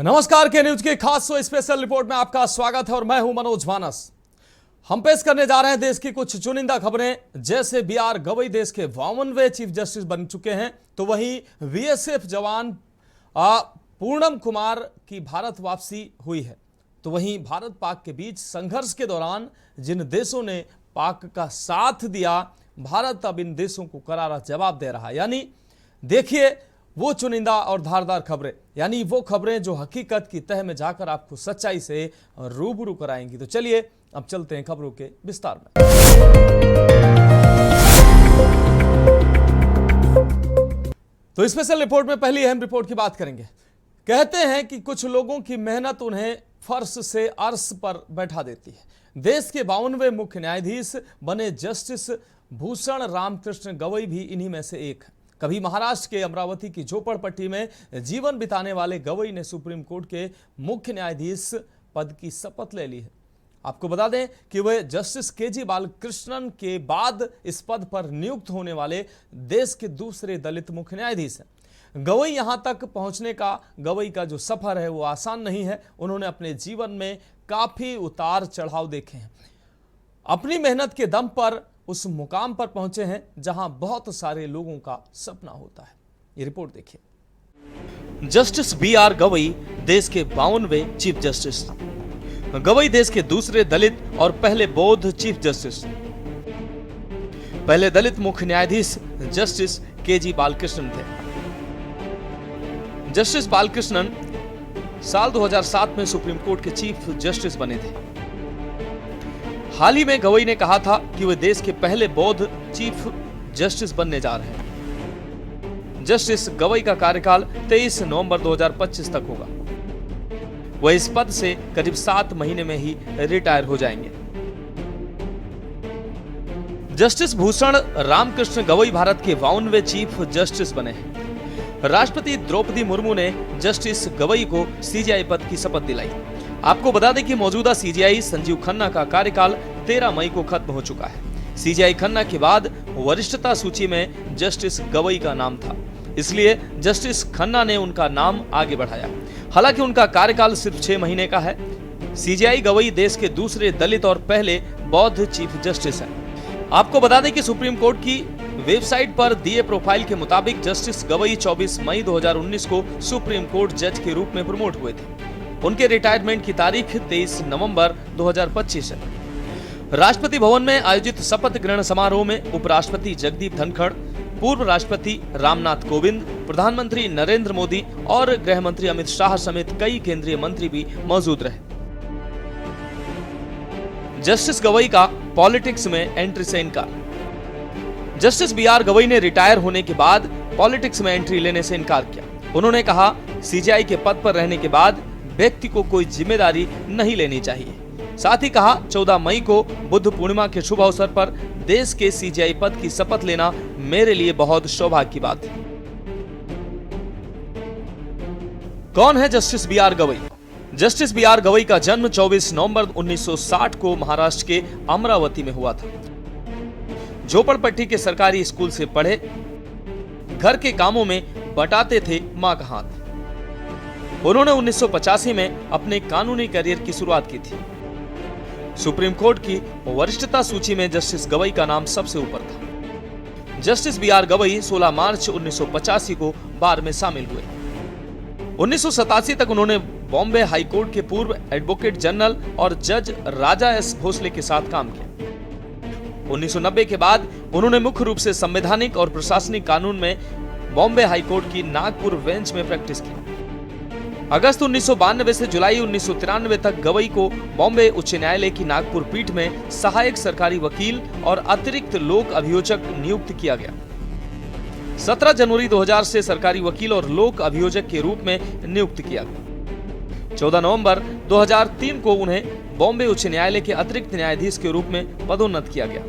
नमस्कार, के न्यूज की खास स्पेशल रिपोर्ट में आपका स्वागत है और मैं हूं मनोज मानस। हम पेश करने जा रहे हैं देश की कुछ चुनिंदा खबरें। जैसे बी.आर. गवई देश के 52वें चीफ जस्टिस बन चुके हैं, तो वहीं बीएसएफ जवान पूर्णम कुमार की भारत वापसी हुई है। तो वहीं भारत पाक के बीच संघर्ष के दौरान जिन देशों ने पाक का साथ दिया, भारत अब इन देशों को करारा जवाब दे रहा है। यानी देखिए वो चुनिंदा और धारदार खबरें, यानी वो खबरें जो हकीकत की तह में जाकर आपको सच्चाई से रूबरू कराएंगी। तो चलिए अब चलते हैं खबरों के विस्तार में। तो स्पेशल रिपोर्ट में पहली अहम रिपोर्ट की बात करेंगे। कहते हैं कि कुछ लोगों की मेहनत उन्हें फर्श से अर्श पर बैठा देती है। देश के 52वें मुख्य न्यायाधीश बने जस्टिस भूषण रामकृष्ण गवई भी इन्हीं में से एक है। कभी महाराष्ट्र के अमरावती की झोपड़पट्टी में जीवन बिताने वाले गवई ने सुप्रीम कोर्ट के मुख्य न्यायाधीश पद की शपथ ले ली है। आपको बता दें कि वह जस्टिस के.जी. बालकृष्णन के बाद इस पद पर नियुक्त होने वाले देश के दूसरे दलित मुख्य न्यायाधीश हैं। गवई यहां तक पहुंचने का गवई का जो सफर है वो आसान नहीं है। उन्होंने अपने जीवन में काफी उतार चढ़ाव देखे हैं। अपनी मेहनत के दम पर उस मुकाम पर पहुंचे हैं जहां बहुत सारे लोगों का सपना होता है। ये रिपोर्ट देखिए। Justice B R. गवई देश के 52वें चीफ जस्टिस। गवई देश के दूसरे दलित और पहले बौद्ध चीफ जस्टिस। पहले दलित मुख्य न्यायाधीश जस्टिस के.जी. बालकृष्णन थे। जस्टिस बालकृष्णन साल 2007 में सुप्रीम कोर्ट के चीफ जस्टिस बने थे। हाल ही में गवई ने कहा था कि वे देश के पहले बौद्ध चीफ जस्टिस बनने जा रहे हैं। जस्टिस गवई का कार्यकाल 23 नवंबर 2025 तक होगा। वह इस पद से करीब 7 महीने में ही रिटायर हो जाएंगे। जस्टिस भूषण रामकृष्ण गवई भारत के 52वें चीफ जस्टिस बने हैं। राष्ट्रपति द्रौपदी मुर्मू ने जस्टिस गवई को सीजेआई पद की शपथ दिलाई। आपको बता दें कि मौजूदा सीजेआई संजीव खन्ना का कार्यकाल 13 मई को खत्म हो चुका है। सीजेआई खन्ना के बाद वरिष्ठता सूची में जस्टिस गवई का नाम था, इसलिए जस्टिस खन्ना ने उनका नाम आगे बढ़ाया। हालांकि उनका कार्यकाल सिर्फ 6 महीने का है। सीजेआई गवई देश के दूसरे दलित और पहले बौद्ध चीफ जस्टिस हैं। आपको बता दें कि सुप्रीम कोर्ट की वेबसाइट पर दिए प्रोफाइल के मुताबिक जस्टिस गवई 24 मई 2019 को सुप्रीम कोर्ट जज के रूप में प्रमोट हुए थे। उनके रिटायरमेंट की तारीख 23 नवंबर 2025 है। राष्ट्रपति भवन में आयोजित शपथ ग्रहण समारोह में उपराष्ट्रपति जगदीप धनखड़, पूर्व राष्ट्रपति रामनाथ कोविंद, प्रधानमंत्री नरेंद्र मोदी और गृह मंत्री अमित शाह समेत कई केंद्रीय मंत्री भी मौजूद रहे। जस्टिस गवई का पॉलिटिक्स में एंट्री से इनकार। Justice B R. गवई ने रिटायर होने के बाद पॉलिटिक्स में एंट्री लेने से इनकार किया। उन्होंने कहा, सीजेआई के पद पर रहने के बाद व्यक्ति को कोई जिम्मेदारी नहीं लेनी चाहिए। साथ ही कहा, 14 मई को बुद्ध पूर्णिमा के शुभ अवसर पर देश के सीजेआई पद की शपथ लेना मेरे लिए बहुत सौभाग्य की बात है। कौन है justice B R. Gavai? Justice B R. Gavai का जन्म 24 नवंबर 1960 को महाराष्ट्र के अमरावती में हुआ था। झोपड़पट्टी के सरकारी स्कूल से पढ़े। घर के कामों में बटाते थे मां का हाथ। उन्होंने 1985 में अपने कानूनी करियर की शुरुआत की थी। सुप्रीम कोर्ट की वरिष्ठता सूची में जस्टिस गवई का नाम सबसे ऊपर था। Justice B R. गवई 16 मार्च 1985 को बार में शामिल हुए। 1987 तक उन्होंने बॉम्बे हाई कोर्ट के पूर्व एडवोकेट जनरल और जज राजा एस भोसले के साथ काम किया। 1990 के बाद उन्होंने मुख्य रूप से संवैधानिक और प्रशासनिक कानून में बॉम्बे हाई कोर्ट की नागपुर बेंच में प्रैक्टिस की। अगस्त 1992 से जुलाई 1993 तक गवई को बॉम्बे उच्च न्यायालय की नागपुर पीठ में सहायक सरकारी वकील और अतिरिक्त लोक अभियोजक नियुक्त किया गया। 17 जनवरी 2000 से सरकारी वकील और लोक अभियोजक के रूप में नियुक्त किया गया। 14 नवंबर 2003 को उन्हें बॉम्बे उच्च न्यायालय के अतिरिक्त न्यायाधीश के रूप में पदोन्नत किया गया।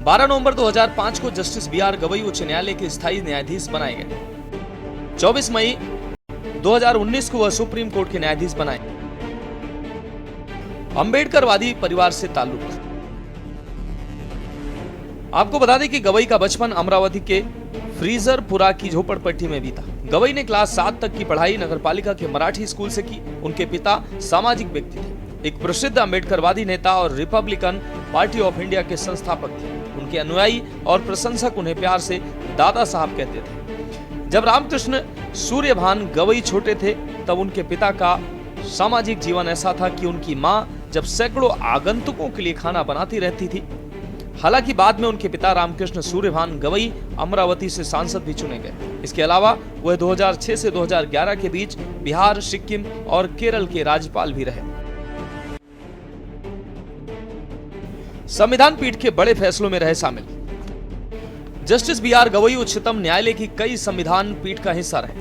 12 नवंबर 2005 को जस्टिस बी.आर. गवई उच्च न्यायालय के स्थायी न्यायाधीश बनाए गए। 24 मई 2019 को वह सुप्रीम कोर्ट के न्यायाधीश बनाए। अंबेडकरवादी परिवार से ताल्लुक। आपको बता दें कि गवई का बचपन अमरावती के फ्रीजरपुरा की झोपड़पट्टी में बीता। गवई ने क्लास 7 तक की पढ़ाई नगरपालिका के मराठी स्कूल से की। उनके पिता सामाजिक व्यक्ति थे, एक प्रसिद्ध अम्बेडकरवादी नेता और रिपब्लिकन पार्टी ऑफ इंडिया के संस्थापक थे। उनके अनुयायी और प्रशंसक उन्हें प्यार से दादा साहब कहते थे। जब रामकृष्ण सूर्यभान गवई छोटे थे तब उनके पिता का सामाजिक जीवन ऐसा था कि उनकी मां जब सैकड़ों आगंतुकों के लिए खाना बनाती रहती थी। हालांकि बाद में उनके पिता रामकृष्ण सूर्यभान गवई अमरावती से सांसद भी चुने गए। इसके अलावा वह 2006 से 2011 के बीच बिहार, सिक्किम और केरल के राज्यपाल भी रहे। संविधान पीठ के बड़े फैसलों में रहे शामिल। Justice B R. गवई उच्चतम न्यायालय की कई संविधान पीठ का हिस्सा रहे।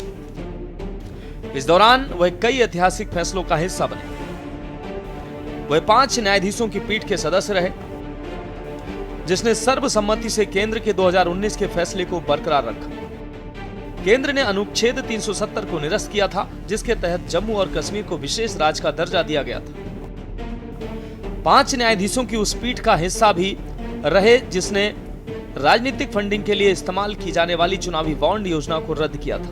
इस दौरान वह कई ऐतिहासिक फैसलों का हिस्सा बने। वह 5 न्यायाधीशों की पीठ के सदस्य रहे, जिसने सर्वसम्मति से केंद्र के 2019 के फैसले को बरकरार रखा। केंद्र ने अनुच्छेद 370 को निरस्त किया था, जिसके तहत जम्मू और कश्मीर को विशेष राज्य का दर्जा दिया गया था। 5 न्यायाधीशों की उस पीठ का हिस्सा भी रहे जिसने राजनीतिक फंडिंग के लिए इस्तेमाल की जाने वाली चुनावी बॉन्ड योजना को रद्द किया था।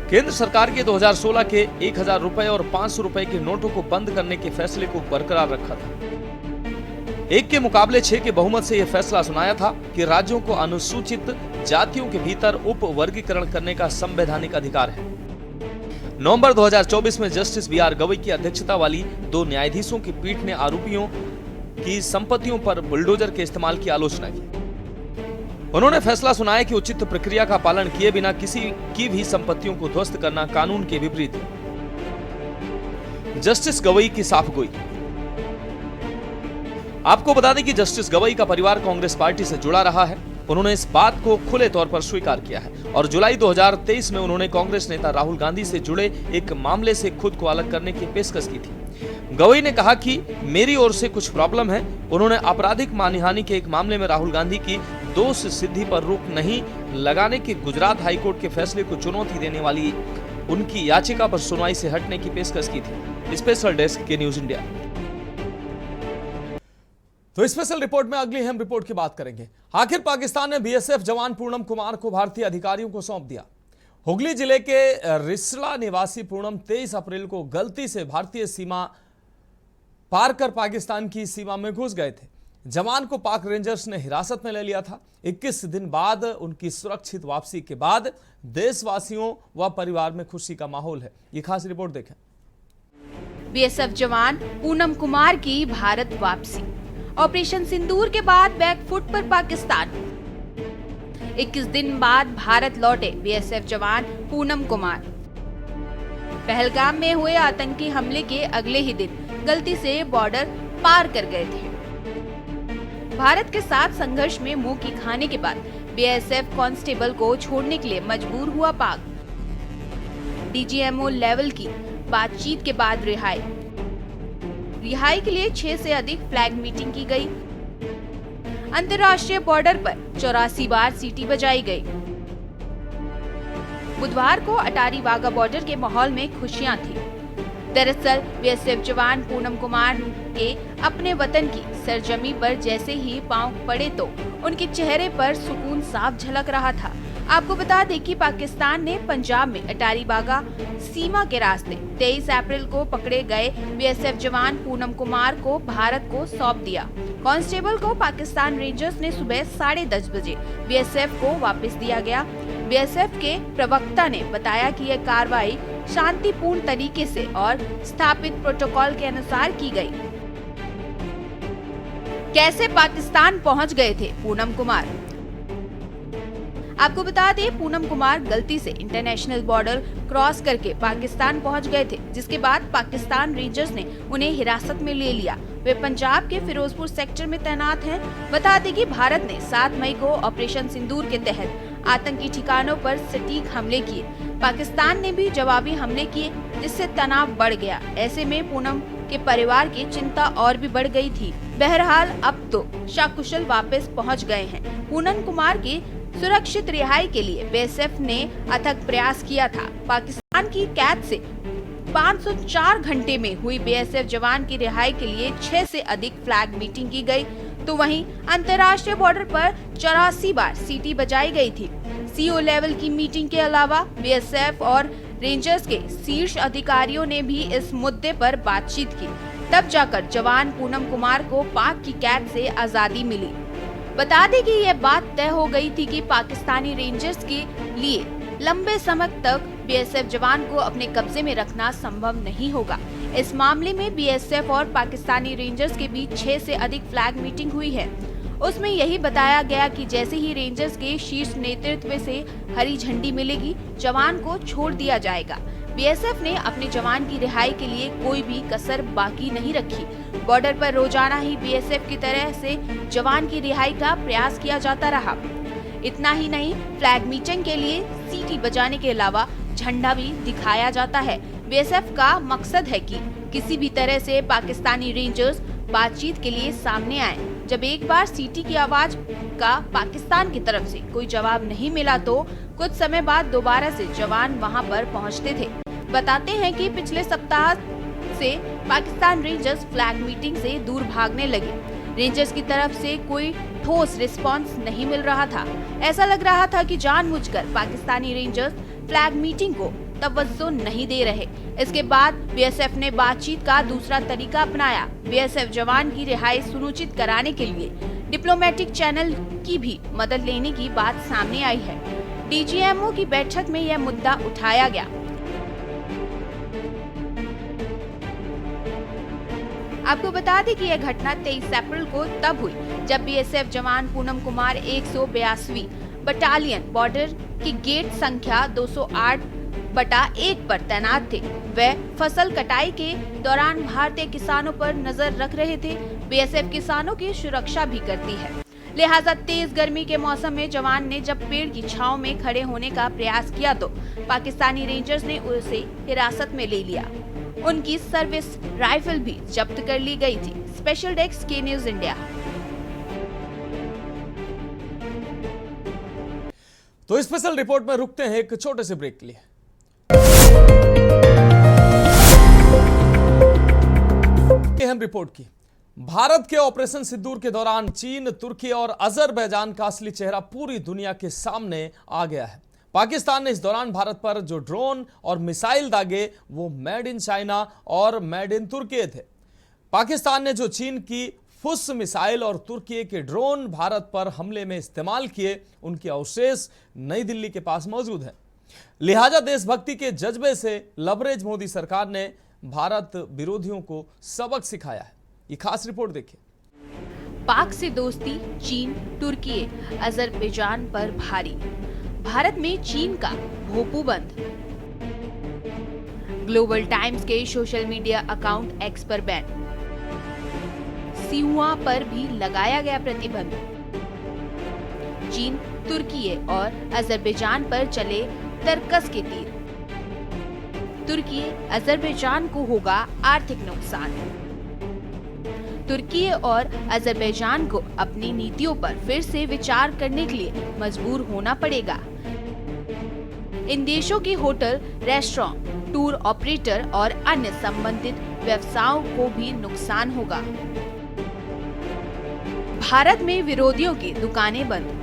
केंद्र सरकार के 2016 के 1000 रुपए और 500 रुपए के नोटों को बंद करने के फैसले को बरकरार रखा था। 1 के मुकाबले 6 के बहुमत से यह फैसला सुनाया था कि राज्यों को अनुसूचित जातियों के भीतर उप वर्गीकरण करने का संवैधानिक अधिकार है। नवंबर 2024 में जस्टिस बी.आर. गवई की अध्यक्षता वाली 2 न्यायाधीशों की पीठ ने आरोपियों की संपत्तियों पर बुलडोजर के इस्तेमाल की आलोचना की। उन्होंने फैसला सुनाया कि उचित प्रक्रिया का पालन किए बिना किसी की भी संपत्तियों को ध्वस्त करना कानून के विपरीत है। जस्टिस गवई की साफगोई। आपको बता दें कि जस्टिस गवई का परिवार कांग्रेस पार्टी से जुड़ा रहा है। उन्होंने इस बात को खुले तौर पर स्वीकार किया है और जुलाई 2023 में उन्होंने कांग्रेस नेता राहुल गांधी से जुड़े एक मामले से खुद को अलग करने की पेशकश की थी। गवई ने कहा कि मेरी ओर से कुछ प्रॉब्लम है। उन्होंने आपराधिक मानहानि के एक मामले में राहुल गांधी की दोष सिद्धि पर रोक नहीं लगाने के गुजरात हाईकोर्ट के फैसले को चुनौती देने वाली उनकी याचिका पर सुनवाई से हटने की पेशकश की थी। स्पेशल डेस्क के न्यूज इंडिया। तो स्पेशल रिपोर्ट में अगली अहम रिपोर्ट की बात करेंगे। आखिर पाकिस्तान ने बीएसएफ जवान पूनम कुमार को भारतीय अधिकारियों को सौंप दिया। हुगली जिले के रिसला निवासी पूनम 23 अप्रैल को गलती से भारतीय सीमा पार कर पाकिस्तान की सीमा में घुस गए थे। जवान को पाक रेंजर्स ने हिरासत में ले लिया था। 21 दिन बाद उनकी सुरक्षित वापसी के बाद देशवासियों व परिवार में खुशी का माहौल है। ये खास रिपोर्ट देखें। बीएसएफ जवान पूनम कुमार की भारत वापसी। ऑपरेशन सिंदूर के बाद बैकफुट पर पाकिस्तान। 21 दिन बाद भारत लौटे बीएसएफ जवान पूनम कुमार। पहलगाम में हुए आतंकी हमले के अगले ही दिन गलती से बॉर्डर पार कर गए थे। भारत के साथ संघर्ष में मुंह की खाने के बाद बीएसएफ कांस्टेबल को छोड़ने के लिए मजबूर हुआ पाक। डीजीएमओ लेवल की बातचीत के बाद रिहाई के लिए 6 से अधिक फ्लैग मीटिंग की गई। अंतर्राष्ट्रीय बॉर्डर पर 84 बार सीटी बजाई गई। बुधवार को अटारी वाघा बॉर्डर के माहौल में खुशियां थी। दरअसल बीएसएफ जवान पूनम कुमार के अपने वतन की सरजमी पर जैसे ही पांव पड़े तो उनके चेहरे पर सुकून साफ झलक रहा था। आपको बता दें कि पाकिस्तान ने पंजाब में अटारी वाघा सीमा के रास्ते 23 अप्रैल को पकड़े गए बीएसएफ जवान पूनम कुमार को भारत को सौंप दिया। कांस्टेबल को पाकिस्तान रेंजर्स ने सुबह 10:30 बजे बीएसएफ को वापस दिया गया। बीएसएफ के प्रवक्ता ने बताया कि यह कार्रवाई शांतिपूर्ण तरीके से और स्थापित प्रोटोकॉल के अनुसार की गई। कैसे पाकिस्तान पहुंच गए थे पूनम कुमार? आपको बता दें, पूनम कुमार गलती से इंटरनेशनल बॉर्डर क्रॉस करके पाकिस्तान पहुंच गए थे, जिसके बाद पाकिस्तान रेंजर्स ने उन्हें हिरासत में ले लिया। वे पंजाब के फिरोजपुर सेक्टर में तैनात हैं। बता दें कि भारत ने 7 मई को ऑपरेशन सिंदूर के तहत आतंकी ठिकानों पर सटीक हमले किए। पाकिस्तान ने भी जवाबी हमले किए, जिससे तनाव बढ़ गया। ऐसे में पूनम के परिवार की चिंता और भी बढ़ गई थी। बहरहाल अब तो सकुशल वापस पहुंच गए हैं। पूनम कुमार की सुरक्षित रिहाई के लिए बीएसएफ ने अथक प्रयास किया था। पाकिस्तान की कैद से 504 घंटे में हुई बीएसएफ जवान की रिहाई के लिए 6 से अधिक फ्लैग मीटिंग की गई, तो वहीं अंतर्राष्ट्रीय बॉर्डर पर 84 बार सीटी बजाई गई थी। सीओ लेवल की मीटिंग के अलावा बीएसएफ और रेंजर्स के शीर्ष अधिकारियों ने भी इस मुद्दे पर बातचीत की। तब जाकर जवान पूनम कुमार को पाक की कैद से आजादी मिली। बता दें कि यह बात तय हो गई थी कि पाकिस्तानी रेंजर्स के लिए लंबे समय तक बीएसएफ जवान को अपने कब्जे में रखना संभव नहीं होगा। इस मामले में बीएसएफ और पाकिस्तानी रेंजर्स के बीच 6 से अधिक फ्लैग मीटिंग हुई है। उसमें यही बताया गया कि जैसे ही रेंजर्स के शीर्ष नेतृत्व से हरी झंडी मिलेगी, जवान को छोड़ दिया जाएगा। बीएसएफ ने अपने जवान की रिहाई के लिए कोई भी कसर बाकी नहीं रखी। बॉर्डर पर रोजाना ही बीएसएफ की तरह से जवान की रिहाई का प्रयास किया जाता रहा। इतना ही नहीं, फ्लैग मीटिंग के लिए सीटी बजाने के अलावा झंडा भी दिखाया जाता है। बीएसएफ का मकसद है कि किसी भी तरह से पाकिस्तानी रेंजर्स बातचीत के लिए सामने आए। जब एक बार सीटी की आवाज का पाकिस्तान की तरफ से कोई जवाब नहीं मिला तो कुछ समय बाद दोबारा से जवान वहां पर पहुंचते थे। बताते हैं कि पिछले सप्ताह से पाकिस्तान रेंजर्स फ्लैग मीटिंग से दूर भागने लगे। रेंजर्स की तरफ से कोई ठोस रिस्पांस नहीं मिल रहा था। ऐसा लग रहा था कि जानबूझकर पाकिस्तानी रेंजर्स फ्लैग मीटिंग को तवज्जो नहीं दे रहे। इसके बाद बीएसएफ ने बातचीत का दूसरा तरीका अपनाया। बीएसएफ जवान की रिहाई सुनिश्चित कराने के लिए डिप्लोमेटिक चैनल की भी मदद लेने की बात सामने आई है। डीजीएमओ की बैठक में यह मुद्दा उठाया गया। आपको बता दें कि यह घटना 23 अप्रैल को तब हुई जब बीएसएफ जवान पूनम कुमार 182वीं बटालियन बॉर्डर की गेट संख्या 208/1 पर तैनात थे। वे फसल कटाई के दौरान भारतीय किसानों पर नजर रख रहे थे। बीएसएफ किसानों की सुरक्षा भी करती है, लिहाजा तेज गर्मी के मौसम में जवान ने जब पेड़ की छांव में खड़े होने का प्रयास किया तो पाकिस्तानी रेंजर्स ने उसे हिरासत में ले लिया। उनकी सर्विस राइफल भी जब्त कर ली गई थी। स्पेशल डेस्क के न्यूज इंडिया। तो स्पेशल रिपोर्ट में रुकते हैं एक छोटे से ब्रेक के लिए। अहम रिपोर्ट की। भारत के ऑपरेशन सिंदूर के दौरान चीन, तुर्की और अजरबैजान का असली चेहरा पूरी दुनिया के सामने आ गया है। पाकिस्तान ने इस दौरान भारत पर जो ड्रोन और मिसाइल दागे वो मेड इन चाइना और मेड इन तुर्की थे। पाकिस्तान ने जो चीन की फुस मिसाइल और तुर्की के ड्रोन भारत पर हमले में इस्तेमाल किए, उनके अवशेष नई दिल्ली के पास मौजूद हैं। लिहाजा देशभक्ति के जज्बे से लबरेज मोदी सरकार ने भारत विरोधियों को सबक सिखाया है। ये खास रिपोर्ट देखिए। पाक से दोस्ती, चीन, तुर्की, अजरबैजान पर भारी। भारत में चीन का भोपू बंद। ग्लोबल टाइम्स के सोशल मीडिया अकाउंट एक्स पर बैन। सिहुआ पर भी लगाया गया प्रतिबंध। चीन, तुर्की और अजरबैजान पर चले तरकस के तीर। तुर्की, अजरबैजान को होगा आर्थिक नुकसान। तुर्की और अजरबैजान को अपनी नीतियों पर फिर से विचार करने के लिए मजबूर होना पड़ेगा। इन देशों के होटल, रेस्टोरेंट, टूर ऑपरेटर और अन्य संबंधित व्यवसायों को भी नुकसान होगा। भारत में विरोधियों की दुकानें बंद।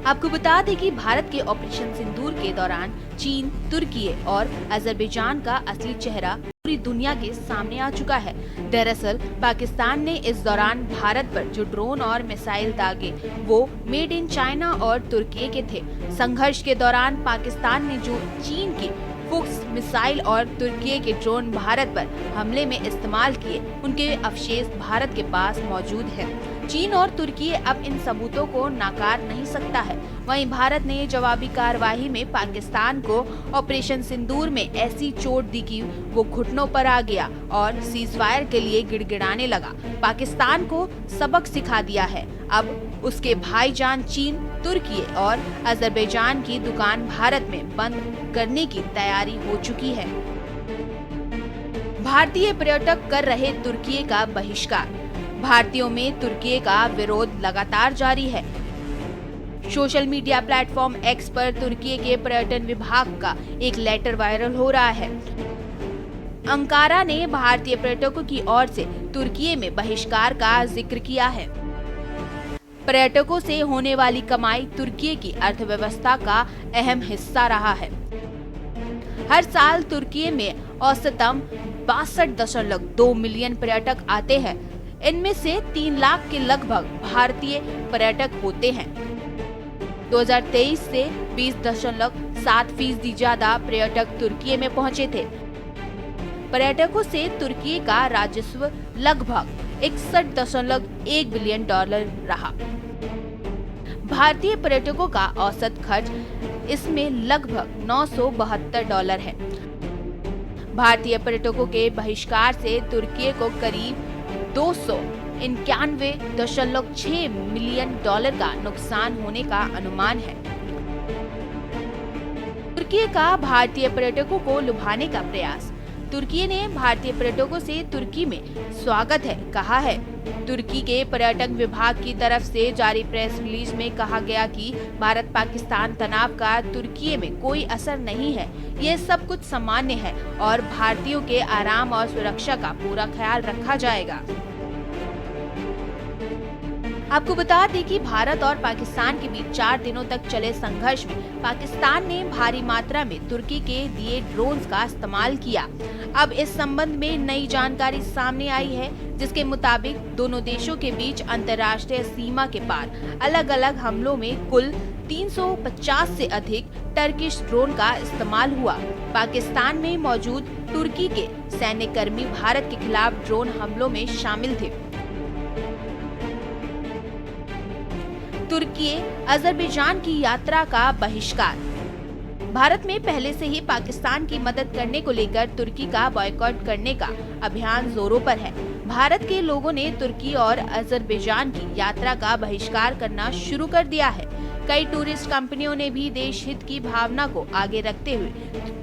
आपको बता दें कि भारत के ऑपरेशन सिंदूर के दौरान चीन, तुर्की और अजरबैजान का असली चेहरा पूरी दुनिया के सामने आ चुका है। दरअसल पाकिस्तान ने इस दौरान भारत पर जो ड्रोन और मिसाइल दागे वो मेड इन चाइना और तुर्की के थे। संघर्ष के दौरान पाकिस्तान ने जो चीन की फुक्स मिसाइल और तुर्की के ड्रोन भारत पर हमले में इस्तेमाल किए, उनके अवशेष भारत के पास मौजूद है। चीन और तुर्की अब इन सबूतों को नकार नहीं सकता है। वहीं भारत ने जवाबी कार्रवाई में पाकिस्तान को ऑपरेशन सिंदूर में ऐसी चोट दी कि वो घुटनों पर आ गया और सीजफायर के लिए गिड़गिड़ाने लगा। पाकिस्तान को सबक सिखा दिया है। अब उसके भाईजान चीन, तुर्की और अजरबैजान की दुकान भारत में बंद करने की तैयारी हो चुकी है। भारतीय पर्यटक कर रहे तुर्की का बहिष्कार। भारतीयों में तुर्की का विरोध लगातार जारी है। सोशल मीडिया प्लेटफॉर्म एक्स पर तुर्की के पर्यटन विभाग का एक लेटर वायरल हो रहा है। अंकारा ने भारतीय पर्यटकों की ओर से तुर्की में बहिष्कार का जिक्र किया है। पर्यटकों से होने वाली कमाई तुर्की की अर्थव्यवस्था का अहम हिस्सा रहा है। हर साल तुर्की में औसतन 62.2 मिलियन पर्यटक आते हैं। इनमें से 3 लाख के लगभग भारतीय पर्यटक होते हैं। 2023 से 20.7% ज्यादा पर्यटक तुर्की में पहुंचे थे। पर्यटकों से तुर्की का राजस्व लगभग 61.1 बिलियन डॉलर रहा। भारतीय पर्यटकों का औसत खर्च इसमें लगभग $972 है। भारतीय पर्यटकों के बहिष्कार से तुर्की को करीब $291.6 मिलियन का नुकसान होने का अनुमान है। तुर्की का भारतीय पर्यटकों को लुभाने का प्रयास। तुर्की ने भारतीय पर्यटकों से तुर्की में स्वागत है कहा है। तुर्की के पर्यटन विभाग की तरफ से जारी प्रेस रिलीज में कहा गया कि भारत पाकिस्तान तनाव का तुर्की में कोई असर नहीं है। ये सब कुछ सामान्य है और भारतीयों के आराम और सुरक्षा का पूरा ख्याल रखा जाएगा। आपको बता दें कि भारत और पाकिस्तान के बीच 4 दिनों तक चले संघर्ष में पाकिस्तान ने भारी मात्रा में तुर्की के दिए ड्रोन्स का इस्तेमाल किया। अब इस संबंध में नई जानकारी सामने आई है, जिसके मुताबिक दोनों देशों के बीच अंतर्राष्ट्रीय सीमा के पार अलग अलग हमलों में कुल 350 से अधिक टर्किश ड्रोन का इस्तेमाल हुआ। पाकिस्तान में मौजूद तुर्की के सैन्य कर्मी भारत के खिलाफ ड्रोन हमलों में शामिल थे। तुर्की अजरबैजान की यात्रा का बहिष्कार। भारत में पहले से ही पाकिस्तान की मदद करने को लेकर तुर्की का बॉयकॉट करने का अभियान जोरों पर है। भारत के लोगों ने तुर्की और अजरबैजान की यात्रा का बहिष्कार करना शुरू कर दिया है। कई टूरिस्ट कंपनियों ने भी देश हित की भावना को आगे रखते हुए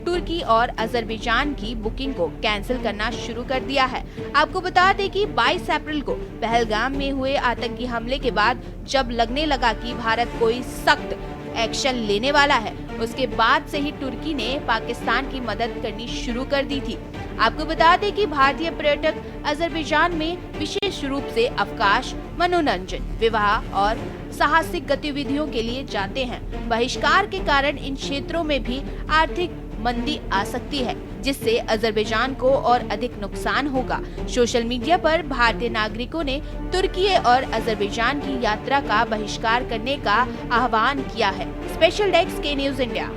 तुर्की और अजरबैजान की बुकिंग को कैंसिल करना शुरू कर दिया है। आपको बता दें कि 22 अप्रैल को पहलगाम में हुए आतंकी हमले के बाद जब लगने लगा कि भारत कोई सख्त एक्शन लेने वाला है, उसके बाद से ही तुर्की ने पाकिस्तान की मदद करनी शुरू कर दी थी। आपको बता दें कि भारतीय पर्यटक अजरबैजान में विशेष रूप से अवकाश, मनोरंजन, विवाह और साहसिक गतिविधियों के लिए जाते हैं। बहिष्कार के कारण इन क्षेत्रों में भी आर्थिक मंदी आ सकती है, जिससे अजरबैजान को और अधिक नुकसान होगा। सोशल मीडिया पर भारतीय नागरिकों ने तुर्की और अजरबैजान की यात्रा का बहिष्कार करने का आह्वान किया है। स्पेशल डेस्क के न्यूज इंडिया।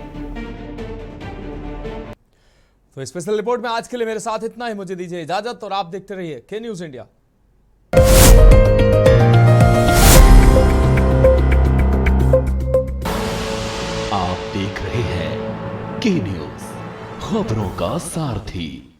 तो स्पेशल रिपोर्ट में आज के लिए मेरे साथ इतना ही। मुझे दीजिए इजाजत और आप देखते रहिए के न्यूज इंडिया। आप देख रहे हैं के न्यूज, खबरों का सारथी।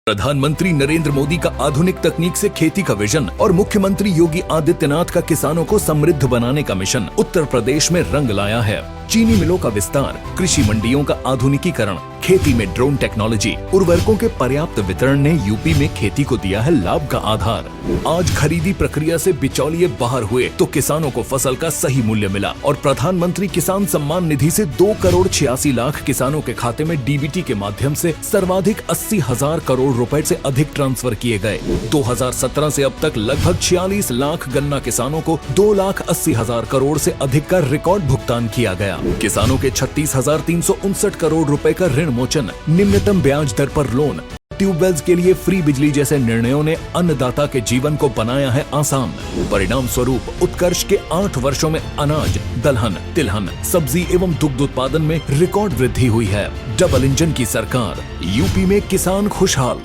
प्रधानमंत्री नरेंद्र मोदी का आधुनिक तकनीक से खेती का विजन और मुख्यमंत्री योगी आदित्यनाथ का किसानों को समृद्ध बनाने का मिशन उत्तर प्रदेश में रंग लाया है। चीनी मिलों का विस्तार, कृषि मंडियों का आधुनिकीकरण, खेती में ड्रोन टेक्नोलॉजी, उर्वरकों के पर्याप्त वितरण ने यूपी में खेती को दिया है लाभ का आधार। आज खरीदी प्रक्रिया से बिचौलिए बाहर हुए तो किसानों को फसल का सही मूल्य मिला और प्रधानमंत्री किसान सम्मान निधि से 2,86,00,000 किसानों के खाते में डीबीटी के माध्यम से सर्वाधिक 80,000 करोड़ रुपए से अधिक ट्रांसफर किए गए। 2017 से अब तक लगभग 46 लाख गन्ना किसानों को 2,80,000 करोड़ से अधिक का रिकॉर्ड भुगतान किया गया। किसानों के 36,359 करोड़ रुपए का ऋण मोचन, निम्नतम ब्याज दर पर लोन, ट्यूबवेल्स के लिए फ्री बिजली जैसे निर्णयों ने अन्नदाता के जीवन को बनाया है आसान। परिणाम स्वरूप उत्कर्ष के 8 वर्षों में अनाज, दलहन, तिलहन, सब्जी एवं दुग्ध उत्पादन में रिकॉर्ड वृद्धि हुई है। डबल इंजन की सरकार, यूपी में किसान खुशहाल।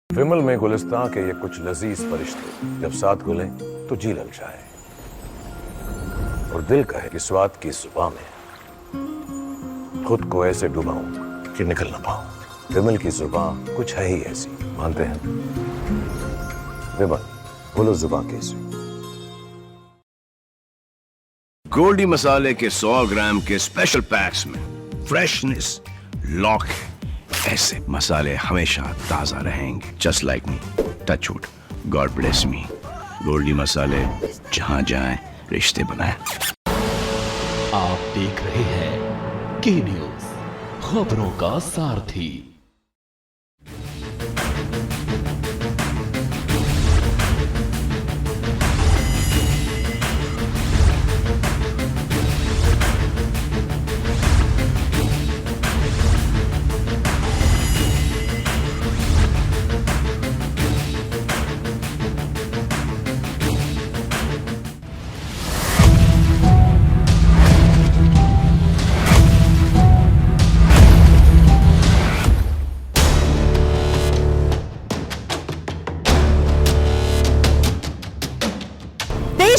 विमल में गुलिस्तां के ये कुछ लजीज फरिश्ते जब साथ घुले तो जी ललचाए और दिल कहे कि स्वाद की जुबां में खुद को ऐसे डुबाऊं कि निकल ना पाऊं। विमल की जुबां कुछ है ही ऐसी, मानते हैं? विमल, बोलो जुबां कैसी। गोल्डी मसाले के 100 ग्राम के स्पेशल पैक्स में फ्रेशनेस लॉक है। ऐसे मसाले हमेशा ताजा रहेंगे। Just like me, touch wood, god bless me. Goldiee मसाले, जहां जाएं रिश्ते बनाएं। आप देख रहे हैं के न्यूज, खबरों का सारथी।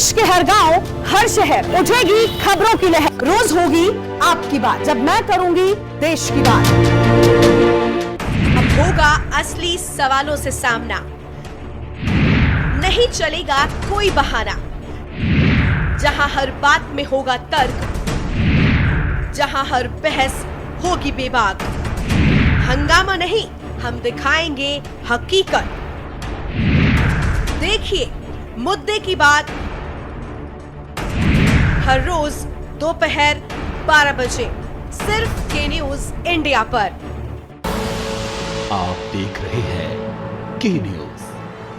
देश के हर गांव, हर शहर उठेगी खबरों की लहर। रोज होगी आपकी बात, जब मैं करूंगी देश की बात। अब होगा असली सवालों से सामना, नहीं चलेगा कोई बहाना। जहां हर बात में होगा तर्क, जहां हर बहस होगी बेबाक। हंगामा नहीं, हम दिखाएंगे हकीकत। देखिए मुद्दे की बात, हर रोज दोपहर 12 बजे सिर्फ के न्यूज इंडिया पर। आप देख रहे हैं के न्यूज,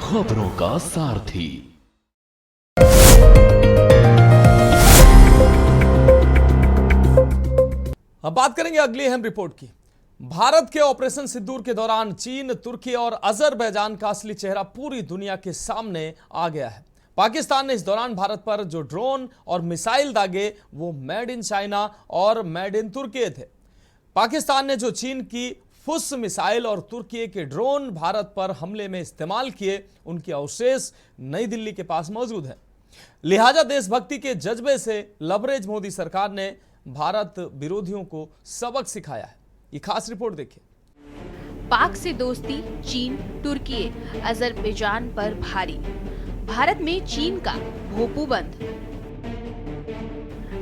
खबरों का सारथी। अब बात करेंगे अगली अहम रिपोर्ट की। भारत के ऑपरेशन सिंदूर के दौरान चीन, तुर्की और अजरबैजान का असली चेहरा पूरी दुनिया के सामने आ गया है। पाकिस्तान ने इस दौरान भारत पर जो ड्रोन और मिसाइल दागे वो मेड इन चाइना और मेड इन तुर्की थे। पाकिस्तान ने जो चीन की फुस मिसाइल और तुर्की के ड्रोन भारत पर हमले में इस्तेमाल किए, उनके अवशेष नई दिल्ली के पास मौजूद है। लिहाजा देशभक्ति के जज्बे से लबरेज मोदी सरकार ने भारत विरोधियों को सबक सिखाया है। ये खास रिपोर्ट देखिए। पाक से दोस्ती, चीन, तुर्की, अजरबैजान पर भारी। भारत में चीन का भोंपू बंद।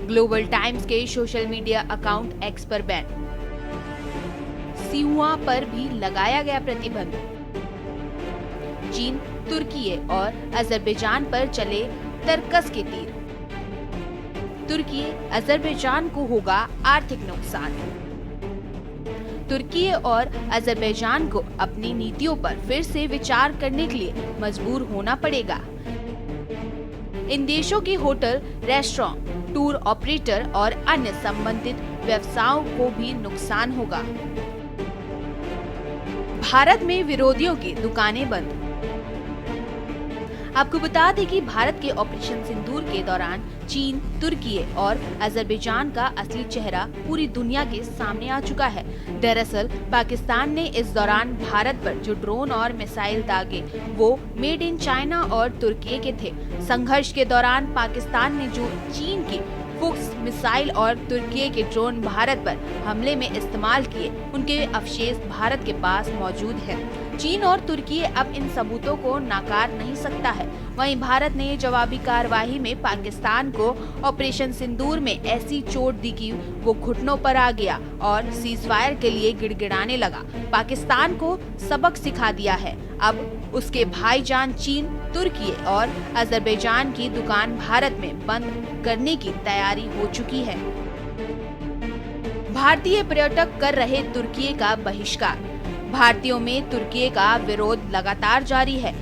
ग्लोबल टाइम्स के सोशल मीडिया अकाउंट एक्स पर बैन। सिहुआ पर भी लगाया गया प्रतिबंध। चीन, तुर्की और अजरबैजान पर चले तरकस के तीर। तुर्की, अजरबैजान को होगा आर्थिक नुकसान। तुर्की और अजरबैजान को अपनी नीतियों पर फिर से विचार करने के लिए मजबूर होना पड़ेगा। इन देशों के होटल, रेस्टोरेंट, टूर ऑपरेटर और अन्य संबंधित व्यवसायों को भी नुकसान होगा। भारत में विरोधियों की दुकानें बंद। आपको बता दें कि भारत के ऑपरेशन सिंदूर के दौरान चीन, तुर्की और अजरबैजान का असली चेहरा पूरी दुनिया के सामने आ चुका है। दरअसल पाकिस्तान ने इस दौरान भारत पर जो ड्रोन और मिसाइल दागे वो मेड इन चाइना और तुर्की के थे। संघर्ष के दौरान पाकिस्तान ने जो चीन की फुक्स मिसाइल और तुर्की के ड्रोन भारत पर हमले में इस्तेमाल किए, उनके अवशेष भारत के पास मौजूद हैं। चीन और तुर्की अब इन सबूतों को नकार नहीं सकता है। वहीं भारत ने जवाबी कार्रवाई में पाकिस्तान को ऑपरेशन सिंदूर में ऐसी चोट दी कि वो घुटनों पर आ गया और सीजफायर के लिए गिड़गिड़ाने लगा। पाकिस्तान को सबक सिखा दिया है। अब उसके भाईजान चीन, तुर्की और अजरबैजान की दुकान भारत में बंद करने की तैयारी हो चुकी है। भारतीय पर्यटक कर रहे तुर्की का बहिष्कार। भारतीयों में तुर्की का विरोध लगातार जारी है।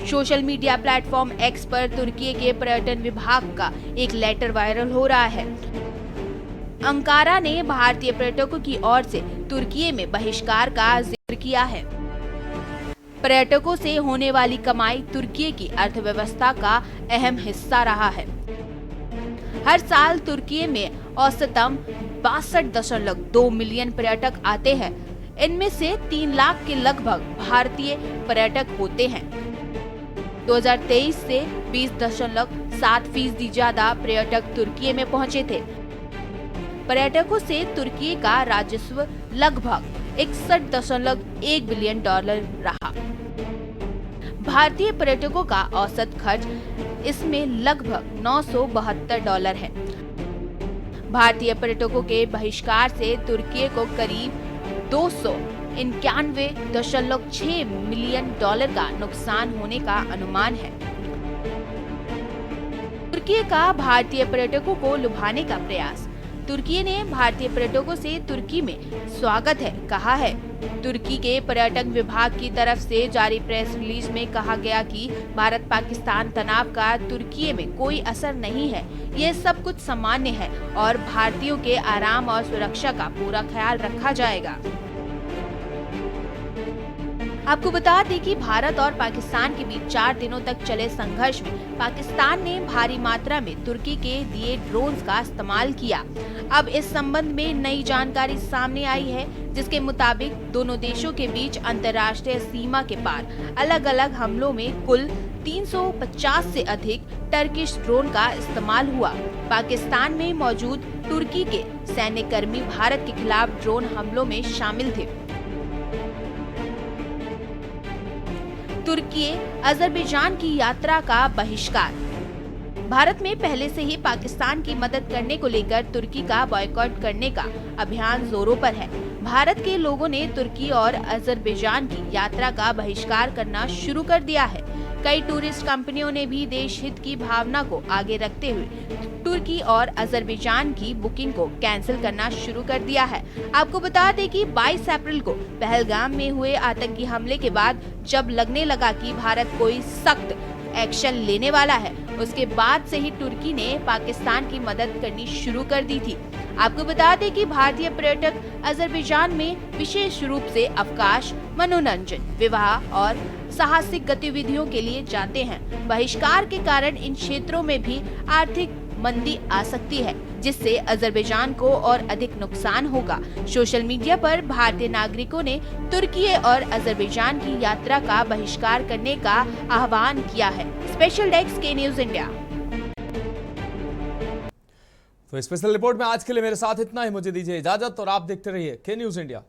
सोशल मीडिया प्लेटफॉर्म एक्स पर तुर्की के पर्यटन विभाग का एक लेटर वायरल हो रहा है। अंकारा ने भारतीय पर्यटकों की ओर से तुर्की में बहिष्कार का जिक्र किया है। पर्यटकों से होने वाली कमाई तुर्की की अर्थव्यवस्था का अहम हिस्सा रहा है। हर साल तुर्की में औसतन 62.2 मिलियन पर्यटक आते हैं। इनमें से 3 लाख के लगभग भारतीय पर्यटक होते हैं। 2023 से 20.7% ज्यादा पर्यटक तुर्की में पहुंचे थे। पर्यटकों से तुर्की का राजस्व लगभग $61.1 बिलियन रहा। भारतीय पर्यटकों का औसत खर्च इसमें लगभग $972 है। भारतीय पर्यटकों के बहिष्कार से तुर्की को करीब $291.6 मिलियन का नुकसान होने का अनुमान है। तुर्की का भारतीय पर्यटकों को लुभाने का प्रयास। तुर्की ने भारतीय पर्यटकों से तुर्की में स्वागत है कहा है। तुर्की के पर्यटन विभाग की तरफ से जारी प्रेस रिलीज में कहा गया कि भारत पाकिस्तान तनाव का तुर्की में कोई असर नहीं है। ये सब कुछ सामान्य है और भारतीयों के आराम और सुरक्षा का पूरा ख्याल रखा जाएगा। आपको बता दें कि भारत और पाकिस्तान के बीच 4 दिनों तक चले संघर्ष में पाकिस्तान ने भारी मात्रा में तुर्की के दिए ड्रोन्स का इस्तेमाल किया। अब इस संबंध में नई जानकारी सामने आई है, जिसके मुताबिक दोनों देशों के बीच अंतर्राष्ट्रीय सीमा के पार अलग अलग हमलों में कुल 350 से अधिक टर्किश ड्रोन का इस्तेमाल हुआ। पाकिस्तान में मौजूद तुर्की के सैन्य कर्मी भारत के खिलाफ ड्रोन हमलों में शामिल थे। तुर्की अजरबैजान की यात्रा का बहिष्कार। भारत में पहले से ही पाकिस्तान की मदद करने को लेकर तुर्की का बॉयकॉट करने का अभियान जोरों पर है। भारत के लोगों ने तुर्की और अजरबैजान की यात्रा का बहिष्कार करना शुरू कर दिया है। कई टूरिस्ट कंपनियों ने भी देश हित की भावना को आगे रखते हुए तुर्की और अजरबैजान की बुकिंग को कैंसिल करना शुरू कर दिया है। आपको बता दें कि 22 अप्रैल को पहलगाम में हुए आतंकी हमले के बाद जब लगने लगा कि भारत कोई सख्त एक्शन लेने वाला है, उसके बाद से ही तुर्की ने पाकिस्तान की मदद करनी शुरू कर दी थी। आपको बता दें कि भारतीय पर्यटक अजरबैजान में विशेष रूप से अवकाश, मनोरंजन, विवाह और साहसिक गतिविधियों के लिए जाते हैं। बहिष्कार के कारण इन क्षेत्रों में भी आर्थिक मंदी आ सकती है, जिससे अजरबैजान को और अधिक नुकसान होगा। सोशल मीडिया पर भारतीय नागरिकों ने तुर्की और अजरबैजान की यात्रा का बहिष्कार करने का आह्वान किया है। स्पेशल डेस्क के न्यूज इंडिया। तो स्पेशल रिपोर्ट में आज के लिए मेरे साथ इतना ही। मुझे दीजिए इजाजत और आप देखते रहिए के न्यूज इंडिया।